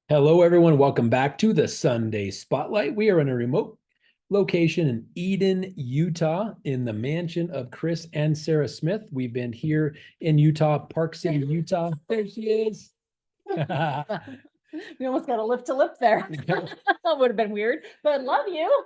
Hello, everyone. Welcome back to the Sunday Spotlight. We are in a remote location in Eden, Utah, in the mansion of Chris and Sarah Smith. We've been here in Utah, Park City, Utah. There she is. We almost got a lip to lip there. That would have been weird, but love you.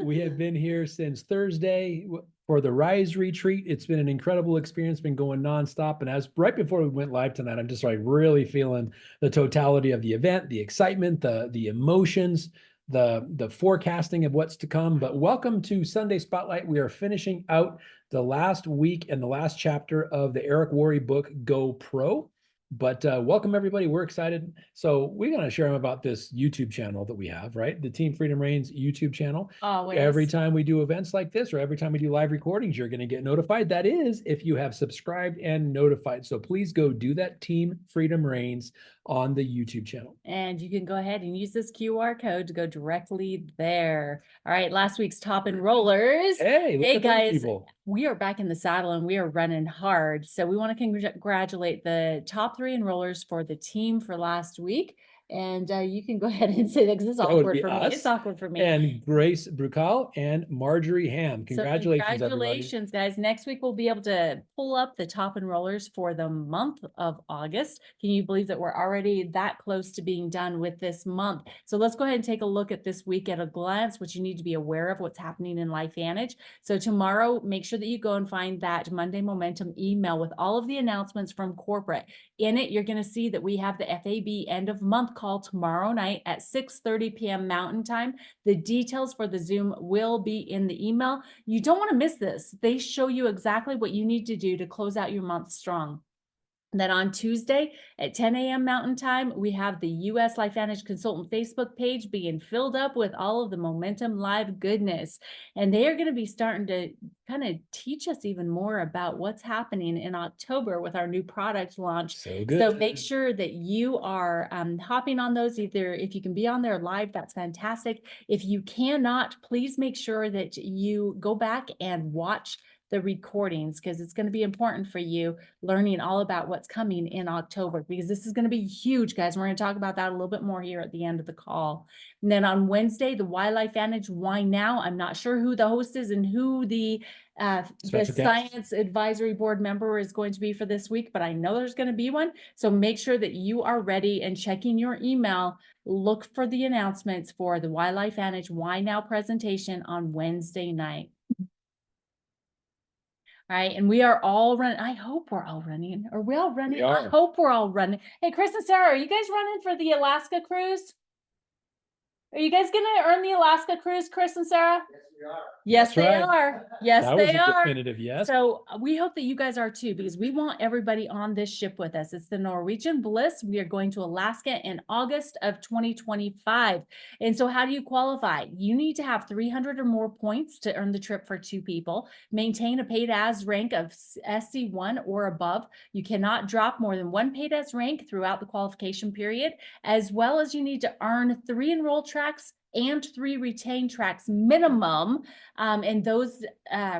We have been here since Thursday for the Rise Retreat. It's been an incredible experience, been going nonstop. And as right before we went live tonight, I'm just like really feeling the totality of the event, the excitement, the emotions, the forecasting of what's to come. But welcome to Sunday Spotlight. We are finishing out the last week and the last chapter of the Eric Worre book, Go Pro. But welcome, everybody. We're excited. So we're going to share them about this YouTube channel that we have, right? The Team Freedom Reigns YouTube channel. Always. Every time we do events like this or every time we do live recordings, you're going to get notified. That is if you have subscribed and notified. So please go do that, Team Freedom Reigns, on the YouTube channel. And you can go ahead and use this QR code to go directly there. All right, last week's top enrollers. Hey, look Hey at those guys, people. we are back in the saddle and we are running hard. So we want to congratulate the top 3 enrollers for the team for last week. And you can go ahead and say that because it's That would awkward be for me. us. It's awkward for me. And Grace Brucal and Marjorie Ham. Congratulations, so congratulations, guys. Next week, we'll be able to pull up the top enrollers for the month of August. Can you believe that we're already that close to being done with this month? So let's go ahead and take a look at this week at a glance, what you need to be aware of what's happening in LifeVantage. So tomorrow, make sure that you go and find that Monday Momentum email with all of the announcements from corporate. In it, you're going to see that we have the FAB end of month call tomorrow night at 6:30 p.m. Mountain Time. The details for the Zoom will be in the email. You don't want to miss this. They show you exactly what you need to do to close out your month strong. Then on Tuesday at 10 a.m. Mountain Time, we have the US LifeVantage Consultant Facebook page being filled up with all of the Momentum Live goodness. And they are going to be starting to kind of teach us even more about what's happening in October with our new product launch. So good. So make sure that you are hopping on those. Either if you can be on there live, that's fantastic. If you cannot, please make sure that you go back and watch the recordings because it's going to be important for you learning all about what's coming in October because this is going to be huge, guys. We're going to talk about that a little bit more here at the end of the call. And then on Wednesday, the Why LifeVantage Why Now. I'm not sure who the host is and who the Science Advisory Board member is going to be for this week, but I know there's going to be one. So make sure that you are ready and checking your email. Look for the announcements for the Why LifeVantage Why Now presentation on Wednesday night. Right. And we are all running. I hope we're all running. Are we all running? We are. I hope we're all running. Hey, Chris and Sarah, are you guys running for the Alaska cruise? Are you guys going to earn the Alaska cruise, Chris and Sarah? Yes, we are. Yes, they are. Yes, That was they a are. definitive yes. So we hope that you guys are too, because we want everybody on this ship with us. It's the Norwegian Bliss. We are going to Alaska in August of 2025. And so how do you qualify? You need to have 300 or more points to earn the trip for 2 people, maintain a paid as rank of SC1 or above. You cannot drop more than 1 paid as rank throughout the qualification period, as well as you need to earn 3 enroll tracks and 3 retained tracks minimum. And those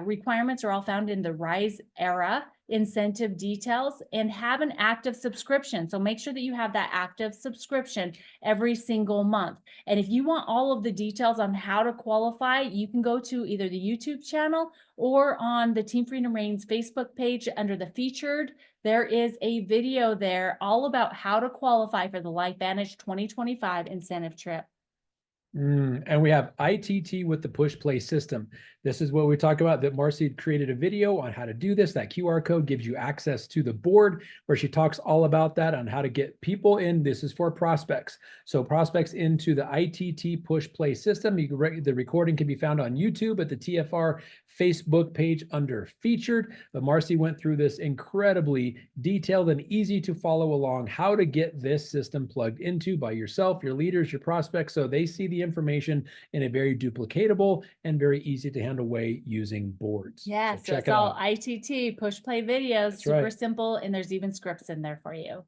requirements are all found in the Rise Era incentive details and have an active subscription. So make sure that you have that active subscription every single month. And if you want all of the details on how to qualify, you can go to either the YouTube channel or on the Team Freedom Reigns Facebook page under the featured. There is a video there all about how to qualify for the LifeVantage 2025 incentive trip. And we have ITT with the push play system. This is what we talk about, that Marcy created a video on how to do this. That QR code gives you access to the board where she talks all about that on how to get people in. This is for prospects. So prospects into the ITT push play system. The recording can be found on YouTube at the TFR Facebook page under featured. But Marcy went through this incredibly detailed and easy to follow along how to get this system plugged into by yourself, your leaders, your prospects, so they see the information in a very duplicatable and very easy to handle way using boards. Yeah, so check it's it all out. ITT push play videos, That's super right. simple, and there's even scripts in there for you.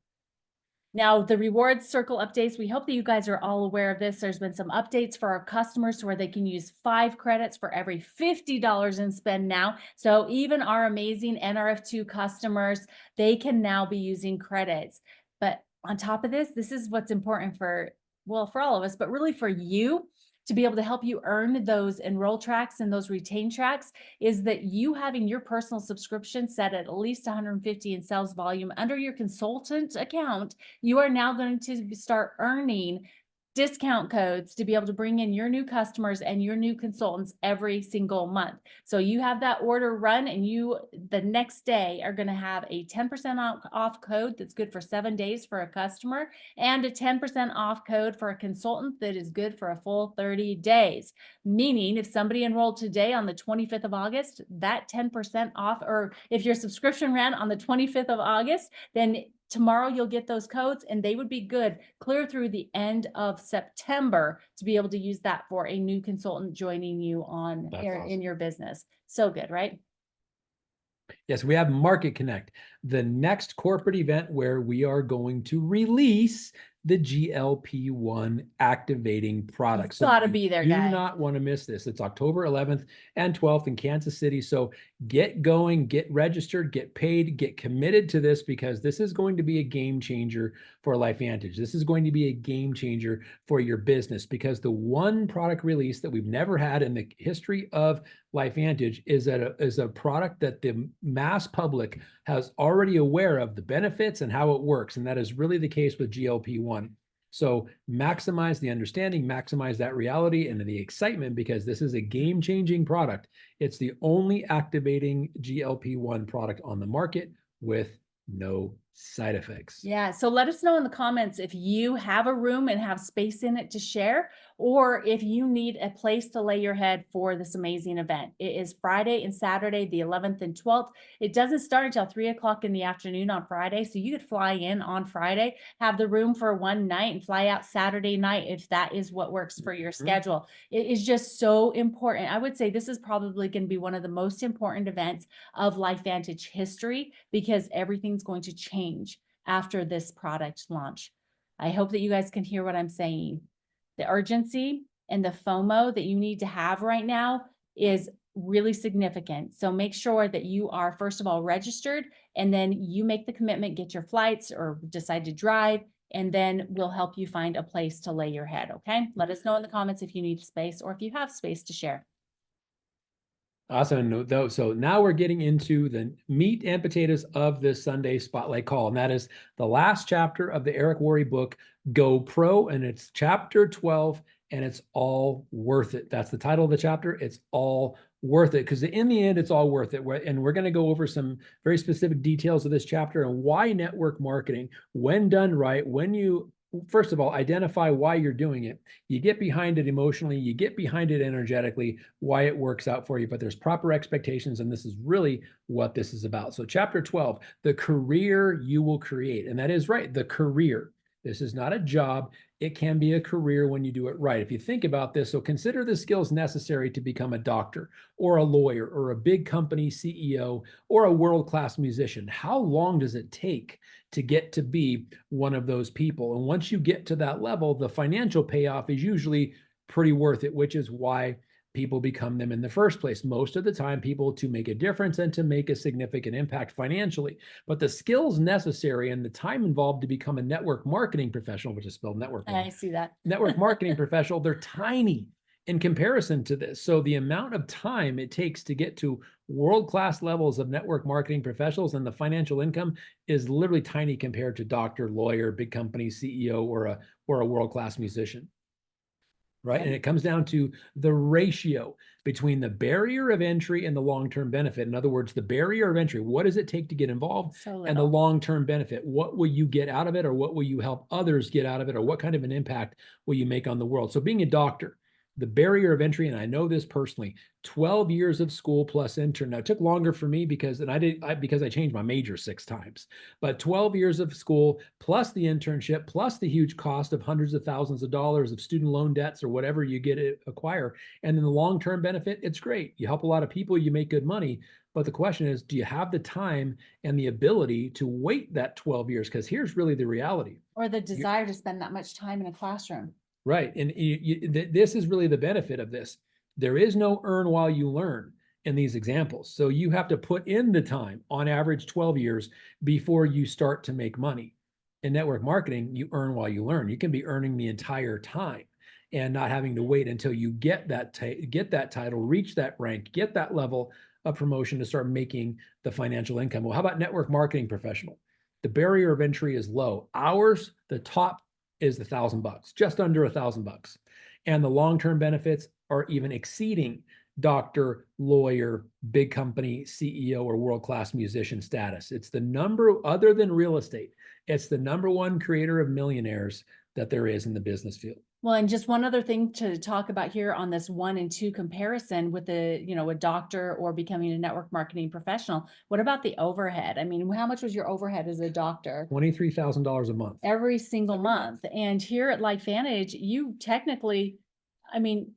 Now, the rewards circle updates, we hope that you guys are all aware of this. There's been some updates for our customers where they can use 5 credits for every $50 in spend now. So even our amazing NRF2 customers, they can now be using credits. But on top of this, this is what's important for, well, for all of us, but really for you to be able to help you earn those enroll tracks and those retain tracks, is that you having your personal subscription set at least 150 in sales volume under your consultant account, you are now going to start earning discount codes to be able to bring in your new customers and your new consultants every single month. So you have that order run, and you the next day are going to have a 10% off code that's good for 7 days for a customer, and a 10% off code for a consultant that is good for a full 30 days. Meaning if somebody enrolled today on the 25th of August, that 10% off, or if your subscription ran on the 25th of August, then tomorrow you'll get those codes, and they would be good clear through the end of September to be able to use that for a new consultant joining you on in your business. So good, right? Yes, we have Market Connect, the next corporate event where we are going to release the GLP-1 activating products. So gotta be there, do guys. not want to miss this. It's October 11th and 12th in Kansas City. So get going, get registered, get paid, get committed to this, because this is going to be a game changer for LifeVantage. This is going to be a game changer for your business, because the one product release that we've never had in the history of LifeVantage is a product that the mass public has already aware of the benefits and how it works. And that is really the case with GLP-1. So maximize the understanding, maximize that reality and the excitement, because this is a game-changing product. It's the only activating GLP-1 product on the market with no side effects. Yeah. So let us know in the comments if you have a room and have space in it to share, or if you need a place to lay your head for this amazing event. It is Friday and Saturday, the 11th and 12th. It doesn't start until 3 o'clock in the afternoon on Friday. So you could fly in on Friday, have the room for one night, and fly out Saturday night if that is what works for your schedule. It is just so important. I would say this is probably going to be one of the most important events of LifeVantage history, because everything's going to change after this product launch. I hope that you guys can hear what I'm saying. The urgency and the FOMO that you need to have right now is really significant. So make sure that you are, first of all, registered, and then you make the commitment, get your flights, or decide to drive, and then we'll help you find a place to lay your head. Okay. Let us know in the comments if you need space, or if you have space to share. Awesome. So now we're getting into the meat and potatoes of this Sunday Spotlight Call, and that is the last chapter of the Eric Worre book, Go Pro, and it's chapter 12, and it's all worth it. That's the title of the chapter. It's all worth it, because in the end, it's all worth it. And we're going to go over some very specific details of this chapter and why network marketing, when done right, when you first of all, identify why you're doing it. You get behind it emotionally, you get behind it energetically, why it works out for you, but there's proper expectations, and this is really what this is about. So chapter 12, the career you will create. And that is right, the career. This is not a job. It can be a career when you do it right. If you think about this, so consider the skills necessary to become a doctor or a lawyer or a big company CEO or a world-class musician. How long does it take to get to be one of those people? And once you get to that level, the financial payoff is usually pretty worth it, which is why people become them in the first place. Most of the time, people to make a difference and to make a significant impact financially. But the skills necessary and the time involved to become a network marketing professional, which is spelled network. I see that. Network marketing professional, they're tiny in comparison to this. So the amount of time it takes to get to world-class levels of network marketing professionals and the financial income is literally tiny compared to doctor, lawyer, big company CEO, or a world-class musician. Right. And it comes down to the ratio between the barrier of entry and the long-term benefit. In other words, the barrier of entry, what does it take to get involved? And the long-term benefit, what will you get out of it, or what will you help others get out of it, or what kind of an impact will you make on the world? So being a doctor, the barrier of entry, and I know this personally, 12 years of school plus intern. Now it took longer for me because I changed my major 6 times, but 12 years of school plus the internship plus the huge cost of hundreds of thousands of dollars of student loan debts or whatever you get to acquire. And then the long-term benefit, it's great. You help a lot of people, you make good money. But the question is, do you have the time and the ability to wait that 12 years? Because here's really the reality. Or the desire to spend that much time in a classroom. Right. And this is really the benefit of this. There is no earn while you learn in these examples. So you have to put in the time, on average 12 years, before you start to make money. in network marketing, you earn while you learn. You can be earning the entire time and not having to wait until you get that title, reach that rank, get that level of promotion to start making the financial income. Well, how about network marketing professional? The barrier of entry is low. Ours, the top is $1,000, just under $1,000. And the long-term benefits are even exceeding doctor, lawyer, big company, CEO, or world-class musician status. It's the number, other than real estate, it's the number one creator of millionaires that there is in the business field. Well, and just one other thing to talk about here on this 1 and 2 comparison with a doctor or becoming a network marketing professional. What about the overhead? I mean, how much was your overhead as a doctor? $23,000 a month. Every single month. And here at LifeVantage, you technically, I mean,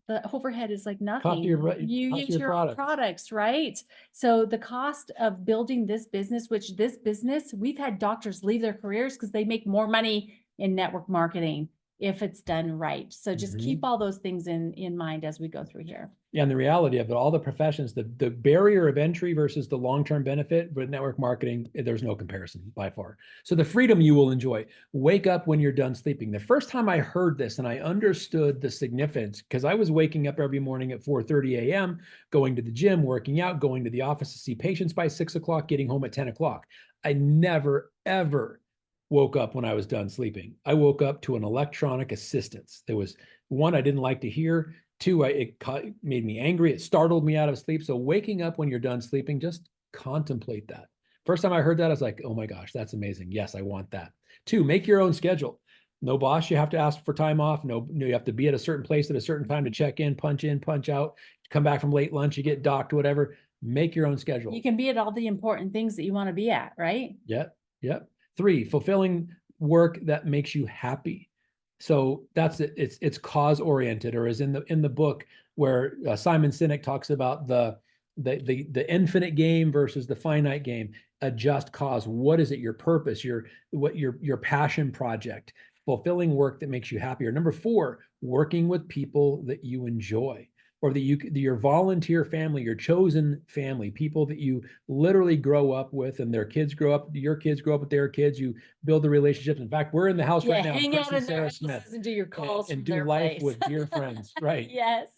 the overhead is like nothing. You use your own products, right? So the cost of building this business, we've had doctors leave their careers because they make more money in network marketing if it's done right. So just keep all those things in mind as we go through here. Yeah, and the reality of it, all the professions, the barrier of entry versus the long-term benefit with network marketing, there's no comparison by far. So the freedom you will enjoy. Wake up when you're done sleeping. The first time I heard this and I understood the significance, because I was waking up every morning at 4:30 a.m., going to the gym, working out, going to the office to see patients by 6 o'clock, getting home at 10 o'clock. I never, ever woke up when I was done sleeping. I woke up to an electronic assistance. There was one I didn't like to hear. Two, it made me angry. It startled me out of sleep. So waking up when you're done sleeping, just contemplate that. First time I heard that, I was like, oh my gosh, that's amazing. Yes, I want that. Two, make your own schedule. No boss, you have to ask for time off. No, you have to be at a certain place at a certain time to check in, punch out, come back from late lunch, you get docked, whatever. Make your own schedule. You can be at all the important things that you want to be at, right? Yep. Three, fulfilling work that makes you happy. So that's it. It's cause oriented, or as in the book where Simon Sinek talks about the infinite game versus the finite game. A just cause. What is it? Your purpose, your passion project, fulfilling work that makes you happier. Number four, working with people that you enjoy, or your volunteer family, your chosen family, people that you literally grow up with, and their kids grow up, your kids grow up with their kids. You build the relationships. In fact, we're in the house right now. Hang out in Sarah Smith, and do your calls and do life with dear friends. Right. Yes.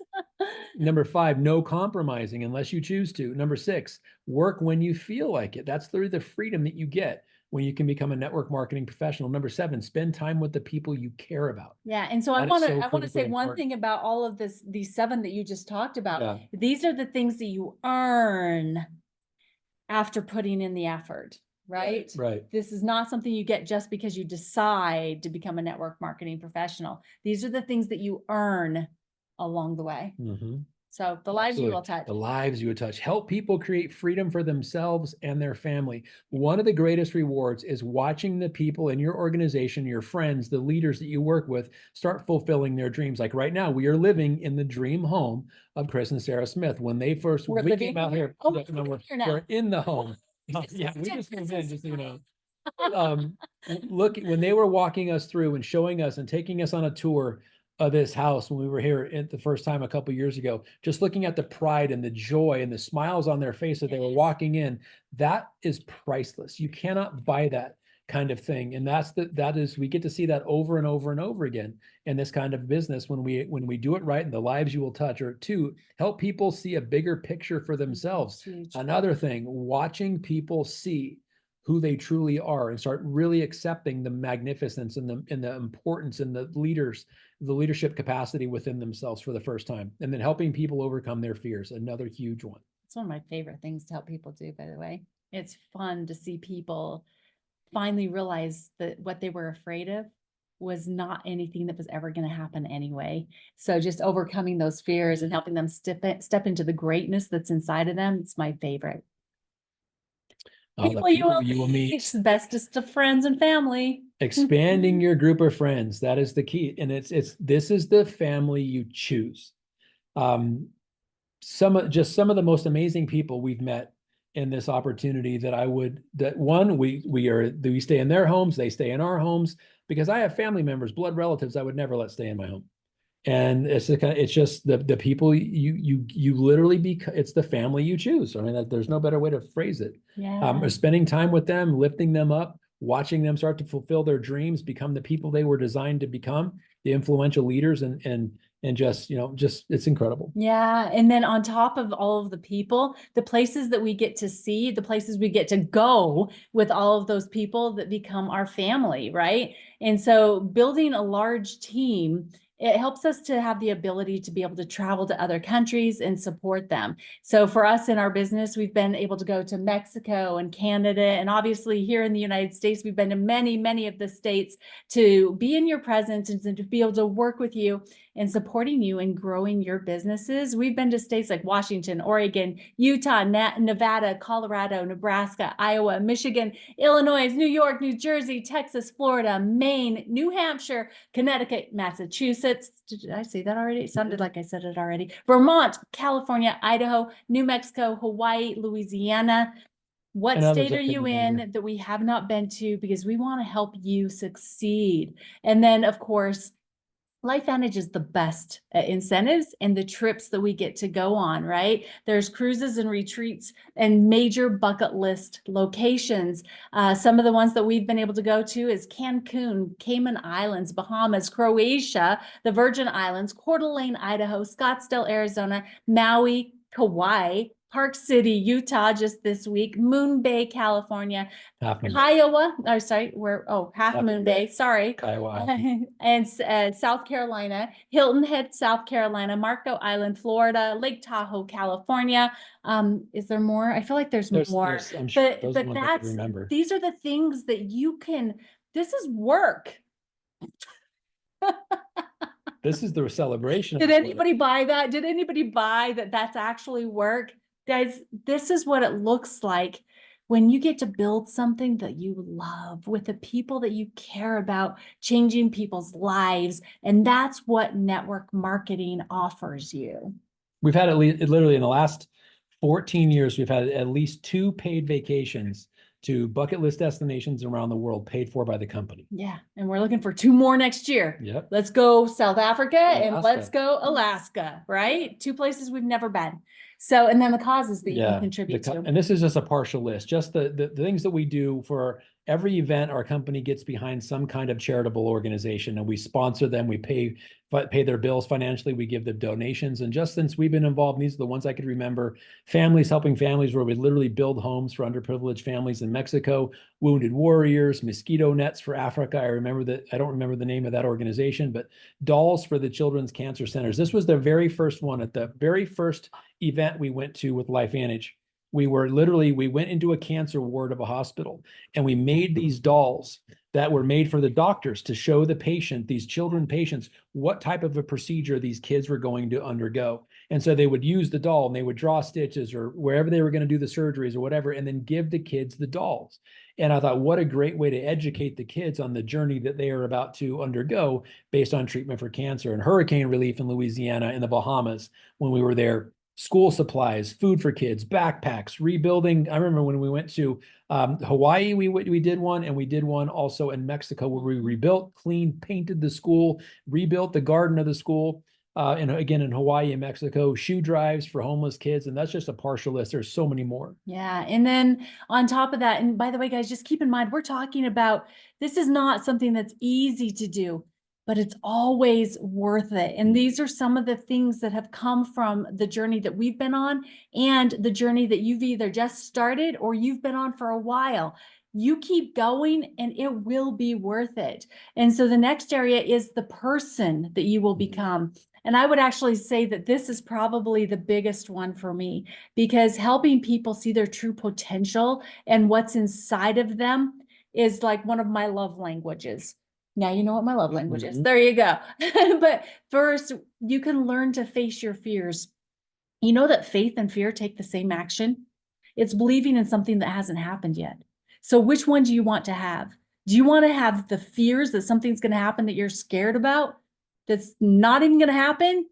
Number five, no compromising unless you choose to. Number six, work when you feel like it. That's the freedom that you get when you can become a network marketing professional. Number seven, spend time with the people you care about. Yeah. And so I want to say one thing about all of these seven that you just talked about. Yeah. These are the things that you earn after putting in the effort, right? Right. This is not something you get just because you decide to become a network marketing professional. These are the things that you earn along the way. So the lives you will touch. The lives you will touch. Help people create freedom for themselves and their family. One of the greatest rewards is watching the people in your organization, your friends, the leaders that you work with, start fulfilling their dreams. Like right now, we are living in the dream home of Chris and Sarah Smith. When they first came out here, we're in the home. Yeah, we just moved in, just so you know. Look, when they were walking us through and showing us and taking us on a tour of this house when we were here the first time a couple of years ago, just looking at the pride and the joy and the smiles on their face that they were walking in, that is priceless. You cannot buy that kind of thing. And we get to see that over and over and over again in this kind of business when we do it right, and the lives you will touch. Or two, help people see a bigger picture for themselves. Another thing, watching people see who they truly are and start really accepting the magnificence and the importance and the leadership capacity within themselves for the first time. And then helping people overcome their fears, another huge one. It's one of my favorite things to help people do, by the way. It's fun to see people finally realize that what they were afraid of was not anything that was ever going to happen anyway. So just overcoming those fears and helping them step into the greatness that's inside of them. It's my favorite. People you will meet, bestest of friends and family. Expanding your group of friends, that is the key. And this is the family you choose. Some of the most amazing people we've met in this opportunity we stay in their homes, they stay in our homes, because I have family members, blood relatives I would never let stay in my home. And it's just the people you literally it's the family you choose. I mean, there's no better way to phrase it. Yeah. Spending time with them, lifting them up, watching them start to fulfill their dreams, become the people they were designed to become, the influential leaders, and just, just it's incredible. Yeah. And then on top of all of the people, the places that we get to see, the places we get to go with all of those people that become our family, right? And so building a large team, it helps us to have the ability to be able to travel to other countries and support them. So for us in our business, we've been able to go to Mexico and Canada, and obviously here in the United States, we've been to many, many of the states to be in your presence and to be able to work with you and supporting you and growing your businesses. We've been to states like Washington, Oregon, Utah, Nevada, Colorado, Nebraska, Iowa, Michigan, Illinois, New York, New Jersey, Texas, Florida, Maine, New Hampshire, Connecticut, Massachusetts. Did I say that already? It sounded like I said it already. Vermont, California, Idaho, New Mexico, Hawaii, Louisiana. What state are you in that we have not been to? Because we want to help you succeed. And then, of course, LifeVantage is the best incentives and the trips that we get to go on, right? There's cruises and retreats and major bucket list locations. Some of the ones that we've been able to go to is Cancun, Cayman Islands, Bahamas, Croatia, the Virgin Islands, Coeur d'Alene, Idaho, Scottsdale, Arizona, Maui, Kauai, Park City, Utah, just this week, Moon Bay, California, Kiowa, oh, sorry, Half Moon Bay, sorry. Kiowa. And South Carolina, Hilton Head, South Carolina, Marco Island, Florida, Lake Tahoe, California. Is there more? I feel like there's more. I'm sure those but ones I can remember. These are the things that you can, this is work. This is the celebration. Did anybody buy that? Did anybody buy that that's actually work? Guys, this is what it looks like when you get to build something that you love with the people that you care about, changing people's lives. And that's what network marketing offers you. We've had at least, literally in the last 14 years, we've had at least 2 paid vacations to bucket list destinations around the world paid for by the company. Yeah. And we're looking for 2 more next year. Yep. Let's go South Africa and let's go Alaska, right? 2 places we've never been. So, and then the causes that you can contribute to. And this is just a partial list, just the things that we do for every event. Our company gets behind some kind of charitable organization and we sponsor them. We pay their bills financially. We give them donations. And just since we've been involved, these are the ones I could remember. Families helping families, where we literally build homes for underprivileged families in Mexico, Wounded Warriors, mosquito nets for Africa. I don't remember the name of that organization, but dolls for the Children's Cancer Centers. This was the very first one at the very first event we went to with LifeVantage. We went into a cancer ward of a hospital and we made these dolls that were made for the doctors to show the patient, these children patients, what type of a procedure these kids were going to undergo. And so they would use the doll and they would draw stitches or wherever they were going to do the surgeries or whatever, and then give the kids the dolls. And I thought, what a great way to educate the kids on the journey that they are about to undergo based on treatment for cancer and hurricane relief in Louisiana and the Bahamas when we were there. School supplies, food for kids, backpacks, rebuilding. I remember when we went to Hawaii, we did one, and we did one also in Mexico where we rebuilt, cleaned, painted the school, rebuilt the garden of the school. And again, in Hawaii and Mexico, shoe drives for homeless kids. And that's just a partial list. There's so many more. Yeah. And then on top of that, and by the way, guys, just keep in mind, we're talking about, this is not something that's easy to do, but it's always worth it. And these are some of the things that have come from the journey that we've been on and the journey that you've either just started or you've been on for a while. You keep going and it will be worth it. And so the next area is the person that you will become. And I would actually say that this is probably the biggest one for me, because helping people see their true potential and what's inside of them is like one of my love languages. Now you know what my love language is. There you go. But first, you can learn to face your fears. You know that faith and fear take the same action. It's believing in something that hasn't happened yet. So which one do you want to have? Do you want to have the fears that something's going to happen that you're scared about, that's not even going to happen?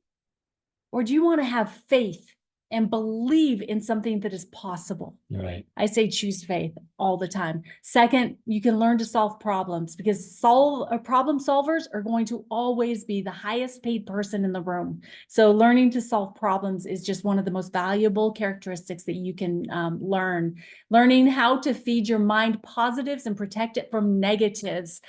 Or do you want to have faith and believe in something that is possible. Right. I say choose faith all the time. Second, you can learn to solve problems, because problem solvers are going to always be the highest paid person in the room. So learning to solve problems is just one of the most valuable characteristics that you can learn. Learning how to feed your mind positives and protect it from negatives.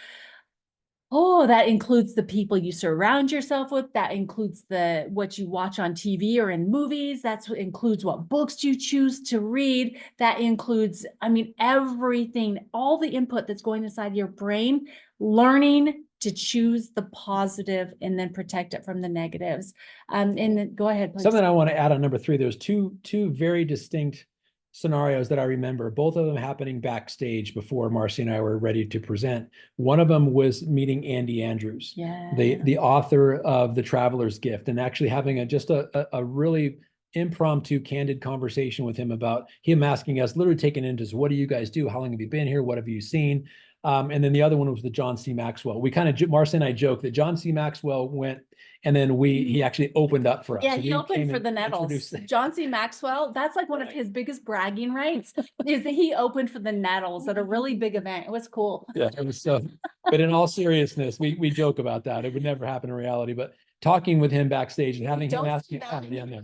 Oh, that includes the people you surround yourself with. That includes what you watch on TV or in movies. That's what includes what books you choose to read. That includes, I mean, everything, all the input that's going inside your brain, learning to choose the positive and then protect it from the negatives. And then go ahead, please. Something I want to add on number 3, there's two very distinct scenarios that I remember, both of them happening backstage before Marcy and I were ready to present. One of them was meeting Andy Andrews, the author of The Traveler's Gift, and actually having a really impromptu, candid conversation with him about him asking us, literally taking into, what do you guys do? How long have you been here? What have you seen? And then the other one was the John C. Maxwell. We kind of, Marcy and I joke that John C. Maxwell went, and then he actually opened up for us. Yeah, So he opened for the Nettles. John C. Maxwell, that's like one of his biggest bragging rights, is that he opened for the Nettles at a really big event. It was cool. Yeah, it was so. But in all seriousness, we joke about that. It would never happen in reality. But talking with him backstage and having him ask you,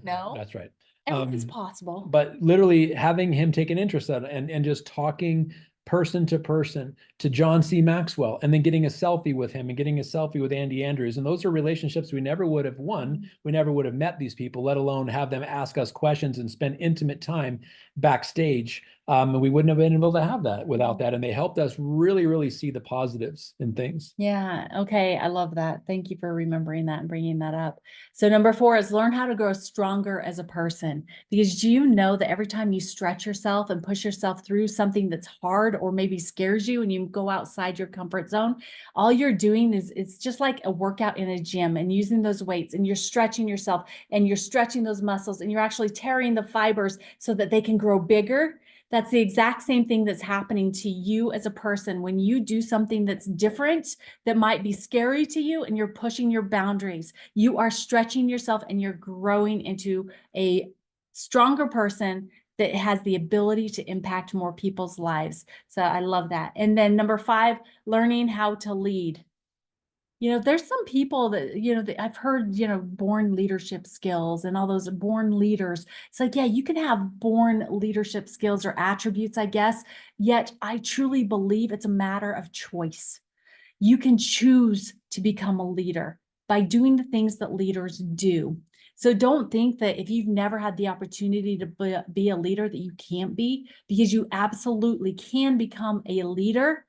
no, that's right. Everything's possible. But literally having him take an interest in it and just talking person to person to John C. Maxwell, and then getting a selfie with him and getting a selfie with Andy Andrews. And those are relationships we never would have won. We never would have met these people, let alone have them ask us questions and spend intimate time backstage. And we wouldn't have been able to have that without that. And they helped us really, really see the positives in things. Yeah. Okay. I love that. Thank you for remembering that and bringing that up. So number 4 is learn how to grow stronger as a person, because do you know that every time you stretch yourself and push yourself through something that's hard or maybe scares you and you go outside your comfort zone, all you're doing is it's just like a workout in a gym and using those weights, and you're stretching yourself and you're stretching those muscles and you're actually tearing the fibers so that they can grow bigger. That's the exact same thing that's happening to you as a person. When you do something that's different, that might be scary to you, and you're pushing your boundaries, you are stretching yourself and you're growing into a stronger person that has the ability to impact more people's lives. So I love that. And then number 5, learning how to lead. You know, there's some people that, you know, that I've heard, you know, born leadership skills and all those born leaders. It's like, yeah, you can have born leadership skills or attributes, I guess. Yet I truly believe it's a matter of choice. You can choose to become a leader by doing the things that leaders do. So don't think that if you've never had the opportunity to be a leader that you can't be, because you absolutely can become a leader.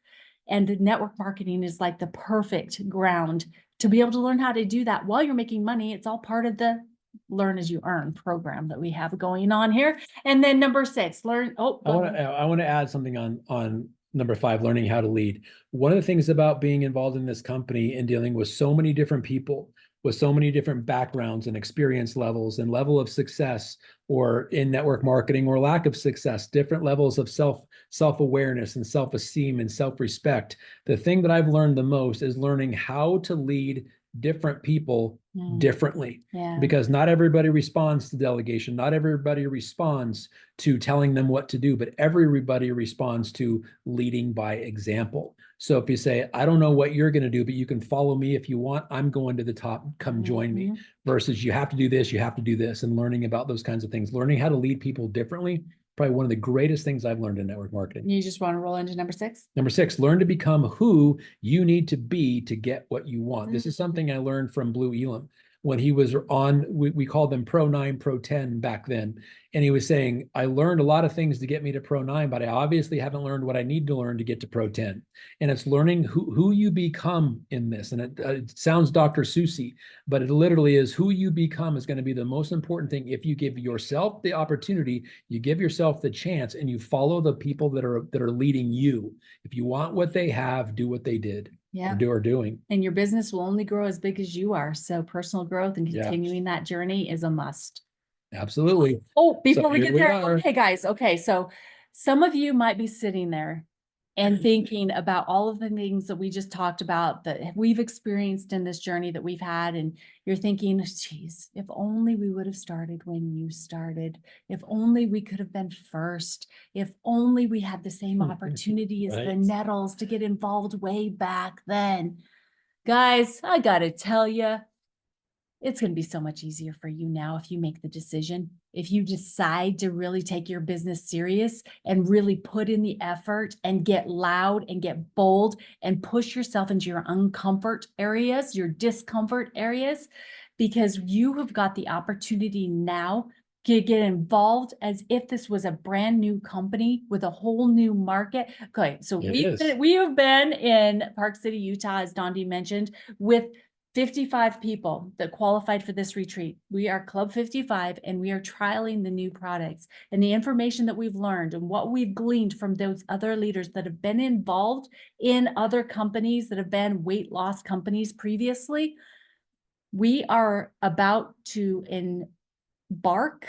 And network marketing is like the perfect ground to be able to learn how to do that while you're making money. It's all part of the Learn as You Earn program that we have going on here. And then number 6, learn. Oh, I want to add something on number 5, learning how to lead. One of the things about being involved in this company and dealing with so many different people with so many different backgrounds and experience levels and level of success, or in network marketing or lack of success, different levels of self-awareness and self-esteem and self-respect. The thing that I've learned the most is learning how to lead different people differently, because not everybody responds to delegation. Not everybody responds to telling them what to do, but everybody responds to leading by example. So if you say, I don't know what you're going to do, but you can follow me if you want, I'm going to the top, come join me, versus you have to do this, you have to do this, and learning about those kinds of things, learning how to lead people differently. Probably one of the greatest things I've learned in network marketing. You just want to roll into number 6? Number 6, learn to become who you need to be to get what you want. This is something I learned from Blue Elam when he was on, we called them Pro 9, Pro 10 back then. And he was saying, I learned a lot of things to get me to Pro 9, but I obviously haven't learned what I need to learn to get to Pro 10. And it's learning who you become in this. And it sounds Dr. Seussy, but it literally is who you become is going to be the most important thing. If you give yourself the opportunity, you give yourself the chance, and you follow the people that are leading you. If you want what they have, do what they did. Or doing. And your business will only grow as big as you are. So personal growth and continuing that journey is a must. Absolutely. Oh, before we get there, okay, guys. Okay, so some of you might be sitting there and thinking about all of the things that we just talked about that we've experienced in this journey that we've had. And you're thinking, geez, if only we would have started when you started, if only we could have been first, if only we had the same opportunity as the Right. Nettles to get involved way back then. Guys, I gotta tell you, it's going to be so much easier for you now if you make the decision. If you decide to really take your business serious and really put in the effort and get loud and get bold and push yourself into your uncomfort areas, your discomfort areas, because you have got the opportunity now to get involved as if this was a brand new company with a whole new market. Okay, so we have been in Park City, Utah, as Dondi mentioned, with 55 people that qualified for this retreat. We are Club 55 and we are trialing the new products and the information that we've learned and what we've gleaned from those other leaders that have been involved in other companies that have been weight loss companies previously. We are about to embark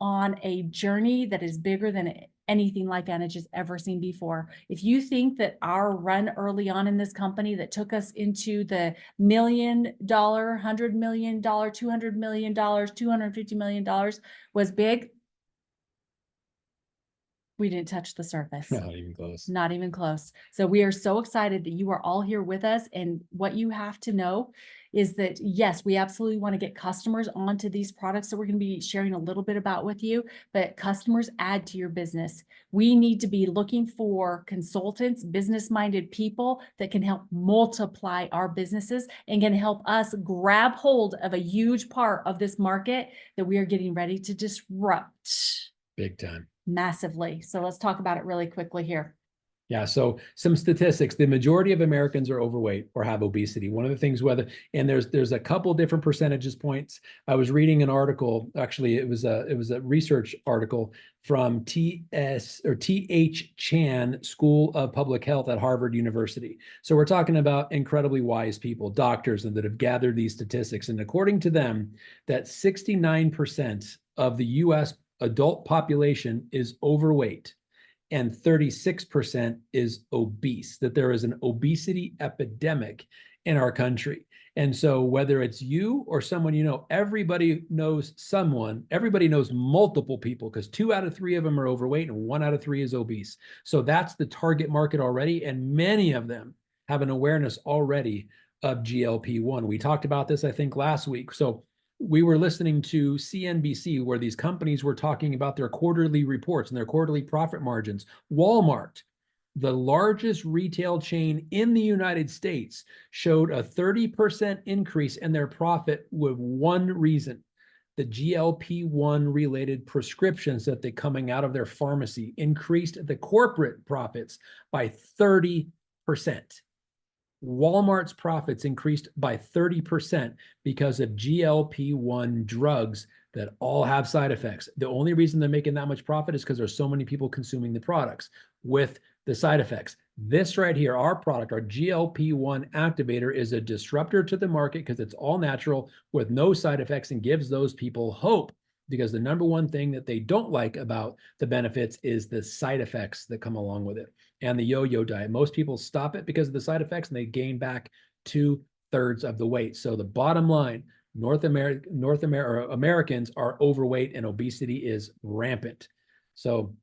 on a journey that is bigger than anything LifeVantage has ever seen before. If you think that our run early on in this company that took us into the $1 million, $100 million, $200 million, $250 million was big, we didn't touch the surface. Not even close. Not even close. So we are so excited that you are all here with us. And what you have to know is that, yes, we absolutely want to get customers onto these products that we're going to be sharing a little bit about with you, but customers add to your business. We need to be looking for consultants, business-minded people that can help multiply our businesses and can help us grab hold of a huge part of this market that we are getting ready to disrupt. Big time. Massively. So let's talk about it really quickly here. Yeah, so some statistics. The majority of Americans are overweight or have obesity. One of the things, and there's a couple different percentages points. I was reading an article, actually it was a research article from T.H. Chan School of Public Health at Harvard University. So we're talking about incredibly wise people, doctors, and that have gathered these statistics. And according to them, that 69% of the US adult population is overweight and 36% is obese, that there is an obesity epidemic in our country. And so whether it's you or someone you know, everybody knows someone, everybody knows multiple people, because 2 out of 3 of them are overweight and 1 out of 3 is obese. So that's the target market already. And many of them have an awareness already of GLP-1. We talked about this, I think, last week. So we were listening to CNBC where these companies were talking about their quarterly reports and their quarterly profit margins. Walmart, the largest retail chain in the United States, showed a 30% increase in their profit with one reason: the GLP-1 related prescriptions that they're coming out of their pharmacy increased the corporate profits by 30%. Walmart's profits increased by 30% because of GLP-1 drugs that all have side effects. The only reason they're making that much profit is because there's so many people consuming the products with the side effects. This right here, our product, our GLP-1 activator, is a disruptor to the market because it's all natural with no side effects and gives those people hope. Because the number one thing that they don't like about the benefits is the side effects that come along with it and the yo-yo diet. Most people stop it because of the side effects and they gain back 2/3 of the weight. So the bottom line, Americans are overweight and obesity is rampant. So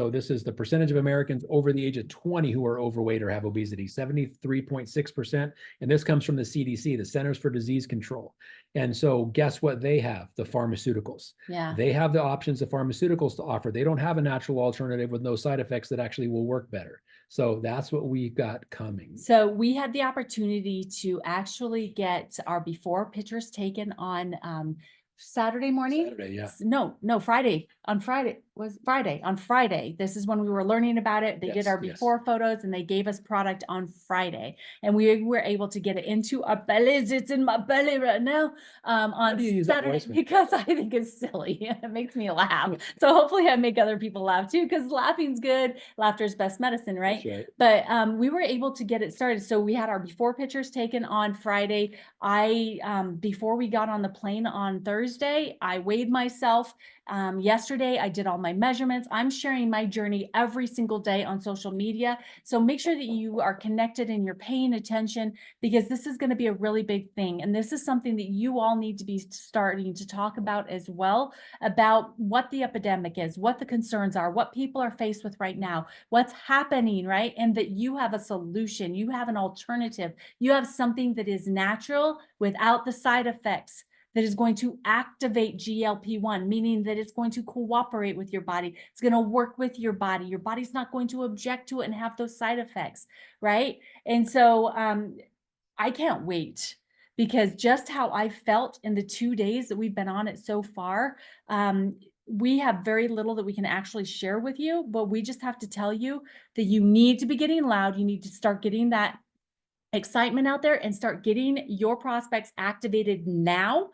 this is the percentage of Americans over the age of 20 who are overweight or have obesity, 73.6%. And this comes from the CDC, the Centers for Disease Control. And so guess what they have? The pharmaceuticals. Yeah. They have the options of pharmaceuticals to offer. They don't have a natural alternative with no side effects that actually will work better. So that's what we've got coming. So we had the opportunity to actually get our before pictures taken on Saturday morning. Saturday, yeah. No, Friday. On Friday. This is when we were learning about it. They did our before photos and they gave us product on Friday. And we were able to get it into our bellies. It's in my belly right now. On Saturday because I think it's silly. It makes me laugh. So hopefully I make other people laugh too, because laughing's good. Laughter is best medicine, right? Right. But we were able to get it started. So we had our before pictures taken on Friday. Before we got on the plane on Thursday, I weighed myself Yesterday, I did all my measurements. I'm sharing my journey every single day on social media. So make sure that you are connected and you're paying attention, because this is going to be a really big thing. And this is something that you all need to be starting to talk about as well, about what the epidemic is, what the concerns are, what people are faced with right now, what's happening, right? And that you have a solution, you have an alternative, you have something that is natural without the side effects, that is going to activate GLP-1, meaning that it's going to cooperate with your body. It's going to work with your body. Your body's not going to object to it and have those side effects, right? And so I can't wait, because just how I felt in the 2 days that we've been on it so far, we have very little that we can actually share with you, but we just have to tell you that you need to be getting loud. You need to start getting that excitement out there and start getting your prospects activated now.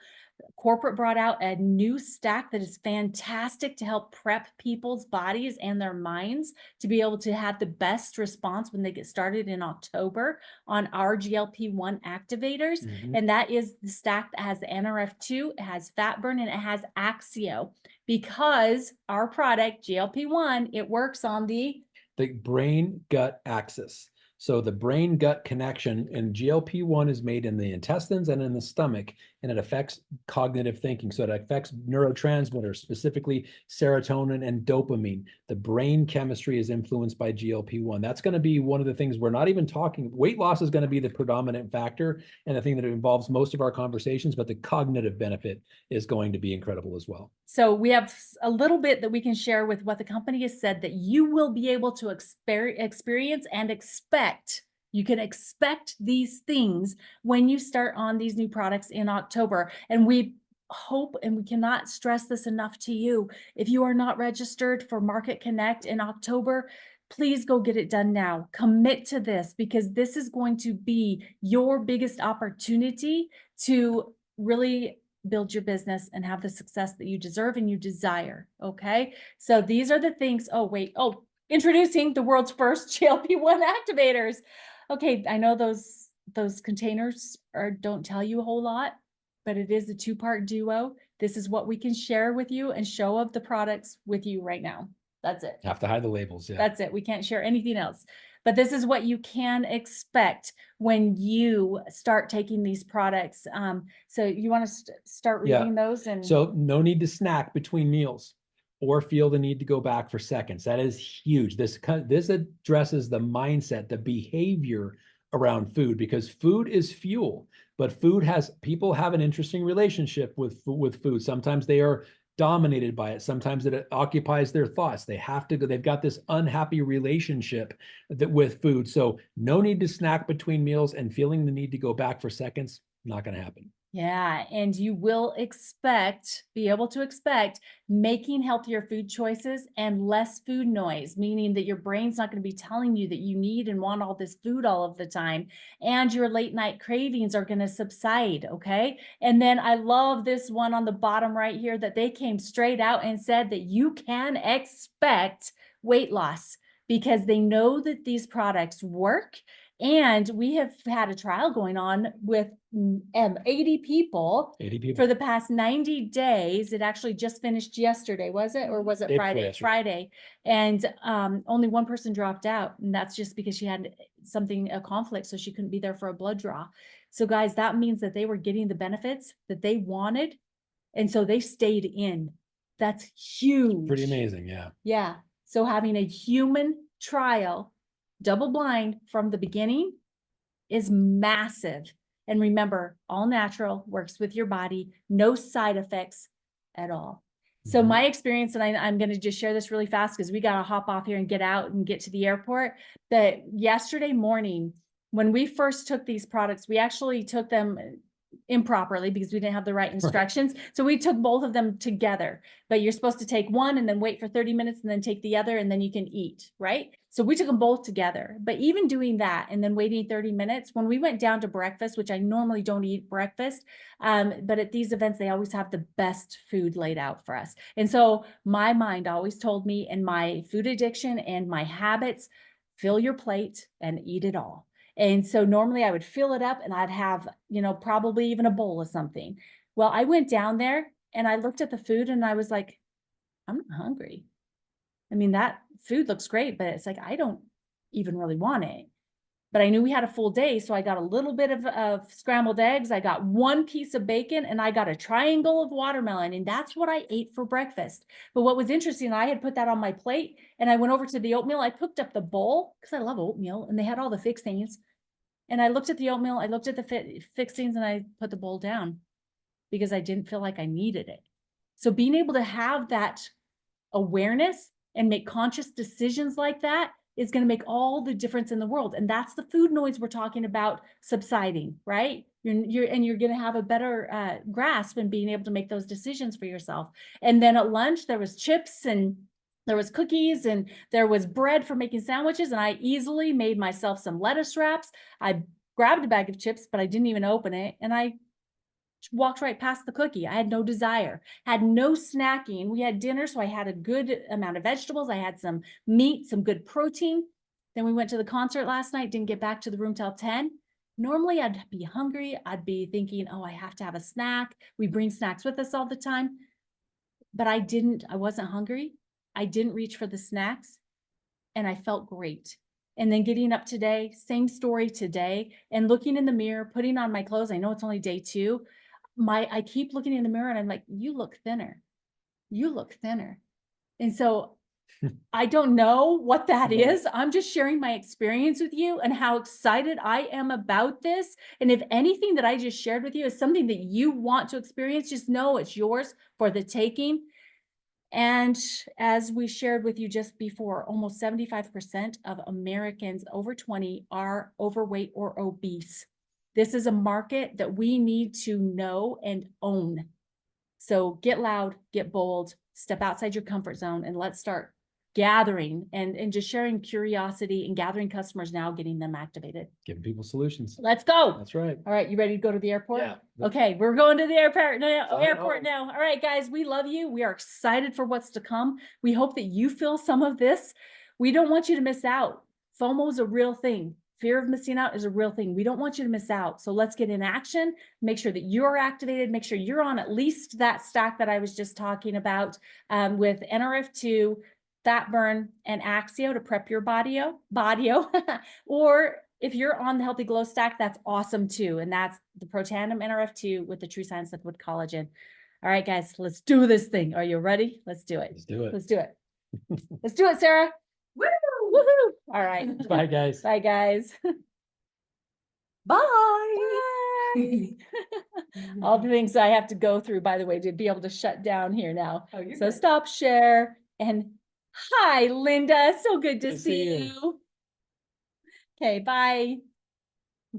Corporate brought out a new stack that is fantastic to help prep people's bodies and their minds to be able to have the best response when they get started in October on our GLP-1 activators. And that is the stack that has the NRF2, it has fat burn, and it has Axio, because our product GLP-1, it works on the brain gut axis. So the brain gut connection, and GLP-1 is made in the intestines and in the stomach, and it affects cognitive thinking. So it affects neurotransmitters, specifically serotonin and dopamine. The brain chemistry is influenced by GLP-1. That's going to be one of the things we're not even talking. Weight loss is going to be the predominant factor and the thing that involves most of our conversations, but the cognitive benefit is going to be incredible as well. So we have a little bit that we can share with what the company has said that you will be able to experience and expect. You can expect these things when you start on these new products in October. And we hope, and we cannot stress this enough to you, if you are not registered for Market Connect in October, please go get it done now. Commit to this, because this is going to be your biggest opportunity to really build your business and have the success that you deserve and you desire. Okay. So these are the things. Introducing the world's first GLP-1 activators. Okay. I know those containers don't tell you a whole lot, but it is a 2-part duo. This is what we can share with you and show of the products with you right now. That's it. Have to hide the labels. Yeah. That's it. We can't share anything else. But this is what you can expect when you start taking these products. So you want to start reading those? And so no need to snack between meals or feel the need to go back for seconds. That is huge. This addresses the mindset, the behavior around food, because food is fuel, but people have an interesting relationship with food. Sometimes they are dominated by it. Sometimes it occupies their thoughts. They've got this unhappy relationship with food. So no need to snack between meals, and feeling the need to go back for seconds, not going to happen. Yeah, and you will be able to expect making healthier food choices and less food noise, meaning that your brain's not going to be telling you that you need and want all this food all of the time, and your late night cravings are going to subside, okay? And then I love this one on the bottom right here, that they came straight out and said that you can expect weight loss, because they know that these products work. And we have had a trial going on with 80 people for the past 90 days. It actually just finished yesterday, was it? Or was it Friday? Friday. And only one person dropped out. And that's just because she had a conflict, so she couldn't be there for a blood draw. So guys, that means that they were getting the benefits that they wanted. And so they stayed in. That's huge. Pretty amazing. Yeah. Yeah. So having a human trial, double blind from the beginning, is massive. And remember, all natural, works with your body, no side effects at all. So my experience, and I'm going to just share this really fast because we got to hop off here and get out and get to the airport, that yesterday morning, when we first took these products, we actually took them improperly because we didn't have the right instructions. So we took both of them together, but you're supposed to take one and then wait for 30 minutes and then take the other, and then you can eat, right? So we took them both together. But even doing that and then waiting 30 minutes, when we went down to breakfast, which I normally don't eat breakfast, but at these events, they always have the best food laid out for us. And so my mind always told me, and my food addiction and my habits, fill your plate and eat it all. And so normally I would fill it up and I'd have, probably even a bowl of something. Well, I went down there and I looked at the food and I was like, I'm not hungry. I mean, that food looks great, but it's like, I don't even really want it. But I knew we had a full day, so I got a little bit of scrambled eggs. I got one piece of bacon and I got a triangle of watermelon, and that's what I ate for breakfast. But what was interesting, I had put that on my plate and I went over to the oatmeal. I picked up the bowl because I love oatmeal and they had all the fixings. And I looked at the oatmeal, I looked at the fixings, and I put the bowl down because I didn't feel like I needed it. So being able to have that awareness and make conscious decisions like that is going to make all the difference in the world. And that's the food noise we're talking about subsiding, right? You're going to have a better grasp in being able to make those decisions for yourself. And then at lunch, there was chips and there was cookies and there was bread for making sandwiches. And I easily made myself some lettuce wraps. I grabbed a bag of chips, but I didn't even open it. And I walked right past the cookie. I had no desire, had no snacking. We had dinner, so I had a good amount of vegetables. I had some meat, some good protein. Then we went to the concert last night, didn't get back to the room till 10. Normally I'd be hungry. I'd be thinking, oh, I have to have a snack. We bring snacks with us all the time. But I wasn't hungry. I didn't reach for the snacks and I felt great. And then getting up today, same story today, and looking in the mirror, putting on my clothes. I know it's only day 2. I keep looking in the mirror and I'm like, you look thinner. You look thinner. And so I don't know what that is. I'm just sharing my experience with you and how excited I am about this. And if anything that I just shared with you is something that you want to experience, just know it's yours for the taking. And as we shared with you just before, almost 75% of Americans over 20 are overweight or obese. This is a market that we need to know and own. So get loud, get bold, step outside your comfort zone, and let's start gathering and just sharing curiosity and gathering customers now, getting them activated. Giving people solutions. Let's go. That's right. All right, you ready to go to the airport? Yeah. Okay, we're going to the airport now. Flying All right, guys, we love you. We are excited for what's to come. We hope that you feel some of this. We don't want you to miss out. FOMO is a real thing. Fear of missing out is a real thing. We don't want you to miss out. So let's get in action. Make sure that you're activated. Make sure you're on at least that stack that I was just talking about with NRF2, fat burn, and Axio to prep your bodio. Or if you're on the Healthy Glow stack, that's awesome too. And that's the Protandim NRF2 with the True Science Liquid Collagen. All right, guys, let's do this thing. Are you ready? Let's do it. Let's do it. Let's do it. Let's do it, Sarah. Woo! Woohoo! All right. Bye, guys. Bye, guys. Bye. All the things I have to go through, by the way, to be able to shut down here now. Oh, you're So good. stop share and hi, Linda. So good to Good to see see you. you. Okay, bye.